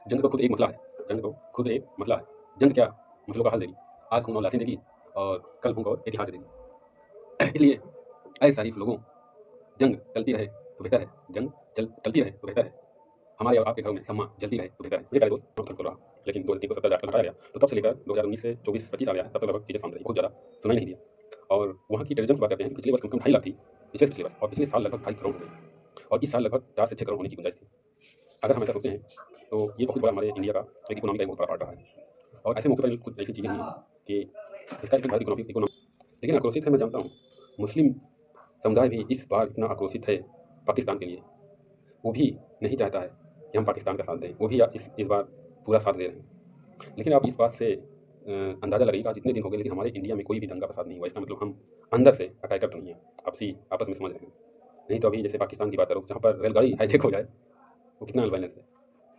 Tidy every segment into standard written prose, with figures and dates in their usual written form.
जंग तो खुद एक मसला है। जंग तो खुद एक मसला है। जंग क्या मसलों का हल देगी? आज खून और लाशें देगी और कल भूख और इतिहास देगी। इसलिए ऐ शरीफ लोगों, जंग चलती रहे तो बेहतर है। जंग चलती रहे तो बेहतर है। हमारे और आपके घरों में सम्मा जलती रहे तो बेहतर है। मेरे प्यारे दोस्त, थोड़ा रहा, लेकिन 2003 को 70 आजकल हटाया गया, तो तब से लेकर 2019 से 24-25 आ गया है, तब तक लगभग चीज़ें शांत रही, बहुत ज़्यादा सुनाई नहीं दिया। और वहाँ की टेररिज्म की बात करते हैं कि पिछले वर्ष कम से कम 2.5 लाख थी, पिछले वर्ष, और पिछले साल लगभग 2.5 करोड़ हो गई, और इस साल लगभग 4 से 6 करोड़ होने की गुंजाइश थी। अगर हम ऐसा सोचते हैं तो ये बहुत बड़ा हमारे इंडिया का एक इकोनॉमी का एक बहुत बड़ा पार्ट रहा है। और ऐसे मौके पर कुछ ऐसी चीज़ें हुई हैं कि इसका इफेक्ट भारत इकोनॉमी, लेकिन आक्रोशित है, मैं जानता हूँ। मुस्लिम समुदाय भी इस बार इतना आक्रोशित है पाकिस्तान के लिए। वो भी नहीं चाहता है कि हम पाकिस्तान का साथ दें, वो भी इस बार पूरा साथ दे रहे हैं। लेकिन आप इस बात से अंदाज़ा लगाइएगा, जितने दिन हो गए लेकिन हमारे इंडिया में कोई भी दंगा फसाद नहीं हुआ। इसका मतलब हम अंदर से अटैकर तो नहीं हैं, आपस में समझ रहे हैं। नहीं तो अभी जैसे पाकिस्तान की बात करो, जहाँ पर रेलगाड़ी हाईजैक हो जाए, वो कितना वायलेंस है।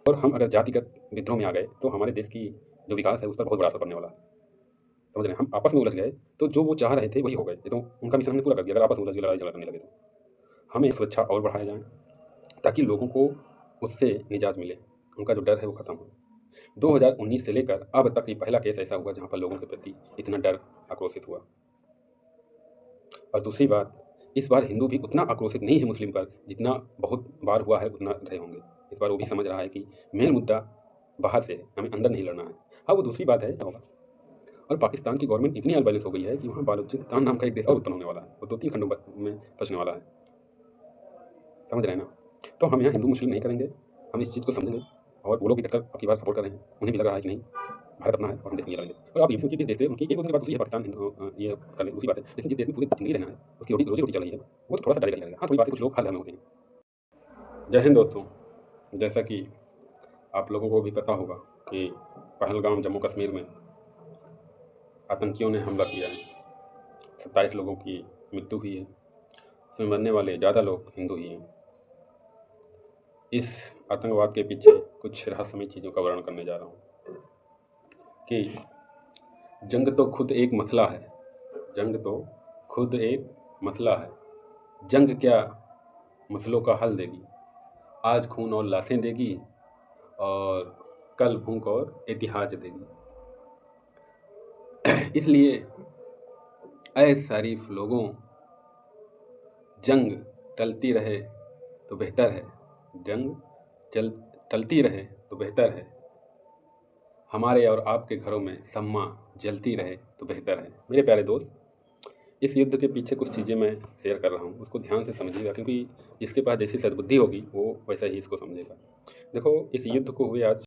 और हम अगर जातिगत विद्रोह में आ गए तो हमारे देश की जो विकास है उस पर बहुत बड़ा असर पड़ने वाला है। समझ रहे हैं? हम आपस में उलझ गए तो जो वो चाह रहे थे वही हो गए, ये तो उनका मिशन हमने पूरा कर दिया। अगर आपस में उलझ के लड़ाई झगड़ा करने लगे तो हमें सुरक्षा और बढ़ाया जाए ताकि लोगों को उससे निजात मिले, उनका जो डर है वो खत्म हो। 2019 से लेकर अब तक ये पहला केस ऐसा हुआ जहाँ पर लोगों के प्रति इतना डर आक्रोशित हुआ। और दूसरी बात, इस बार हिंदू भी उतना आक्रोशित नहीं है मुस्लिम पर जितना बहुत बार हुआ है, उतना रहे होंगे। इस बार वो भी समझ रहा है कि मेन मुद्दा बाहर से है, हमें अंदर नहीं लड़ना है। हाँ, वो दूसरी बात है होगा। और पाकिस्तान की गवर्नमेंट इतनी अनबैलेंस हो गई है कि वहाँ बालूचिस्तान नाम का एक देश और उत्पन्न होने वाला है, वो 2-3 खंडों में बचने वाला है। समझ रहे हैं ना? तो हम यहाँ हिंदू मुस्लिम नहीं करेंगे, हम इस चीज़ को समझेंगे। और वो लोग भी डटकर आपकी बात सपोर्ट कर रहे हैं, उन्हें भी लग रहा है कि नहीं, भारत अपना है और हम देश के लिए लड़ेंगे। और आप ये भी सोचिए, जिस देश से उनकी एक होने की बात दूसरी है, पाकिस्तान ये कर ले दूसरी बात है, लेकिन जिस देश में पूरी ज़िंदगी रहना है, उसकी रोजी रोटी चल रही है, वो तो थोड़ा सा डरेगा ही डरेगा। हाँ, थोड़ी बातें कुछ लोग हर धर्म में होते हैं। जय हिंद दोस्तों। जैसा कि आप लोगों को भी पता होगा कि पहलगाम जम्मू कश्मीर में आतंकियों ने हमला किया है, 27 लोगों की मृत्यु हुई है, इसमें मरने वाले ज़्यादा लोग हिंदू ही हैं। इस आतंकवाद के पीछे कुछ रहस्यमय चीज़ों का वर्णन करने जा रहा हूँ कि जंग तो खुद एक मसला है। जंग तो खुद एक मसला है। जंग क्या मसलों का हल देगी? आज खून और लाशें देगी और कल भूख और इतिहास देगी। इसलिए ऐ शरीफ लोगों, जंग टलती रहे तो बेहतर है। जंग टलती रहे तो बेहतर है। हमारे और आपके घरों में सम्मा जलती रहे तो बेहतर है। मेरे प्यारे दोस्त, इस युद्ध के पीछे कुछ चीज़ें मैं शेयर कर रहा हूँ, उसको ध्यान से समझिएगा, क्योंकि जिसके पास जैसी सद्बुद्धि होगी वो वैसा ही इसको समझेगा। देखो, इस युद्ध को हुए आज